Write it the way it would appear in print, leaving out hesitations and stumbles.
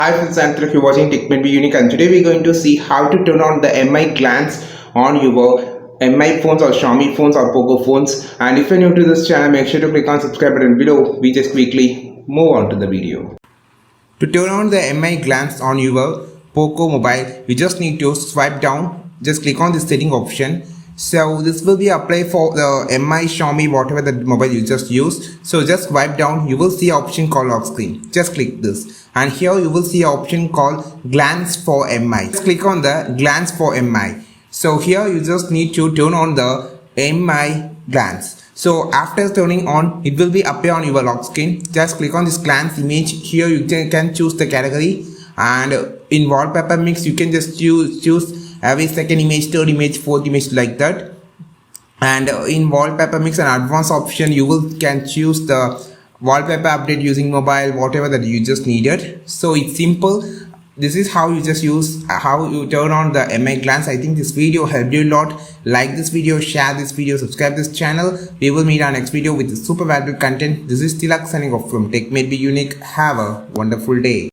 Hi friends, I'm Tilak. You're watching Tech May Be Unique, and today we're going to see how to turn on the MI glance on your MI phones or Xiaomi phones or Poco phones. And if you're new to this channel, make sure to click on subscribe button below. We just quickly move on to the video. To turn on the MI glance on your Poco mobile, you just need to swipe down. Just click on the setting option. So this will be applied for the MI, Xiaomi, whatever the mobile you just use. So just swipe down. You will see an option called lock screen. Just click this, and here you will see an option called glance for MI. Just click on the glance for MI. So here you just need to turn on the MI glance. So after turning on, it will be appear on your lock screen. Just click on this glance image. Here you can choose the category, and in wallpaper mix you can just choose every second image, third image, fourth image, like that. And in wallpaper mix and advanced option, you will can choose the wallpaper update using mobile, whatever that you just needed. So it's simple. This is how you just use how you turn on the MI glance. I think this video helped you a lot. Like this video, share this video, subscribe this channel. We will meet our next video with super valuable content. This is Tilak signing off from Tech May Be Unique. Have a wonderful day.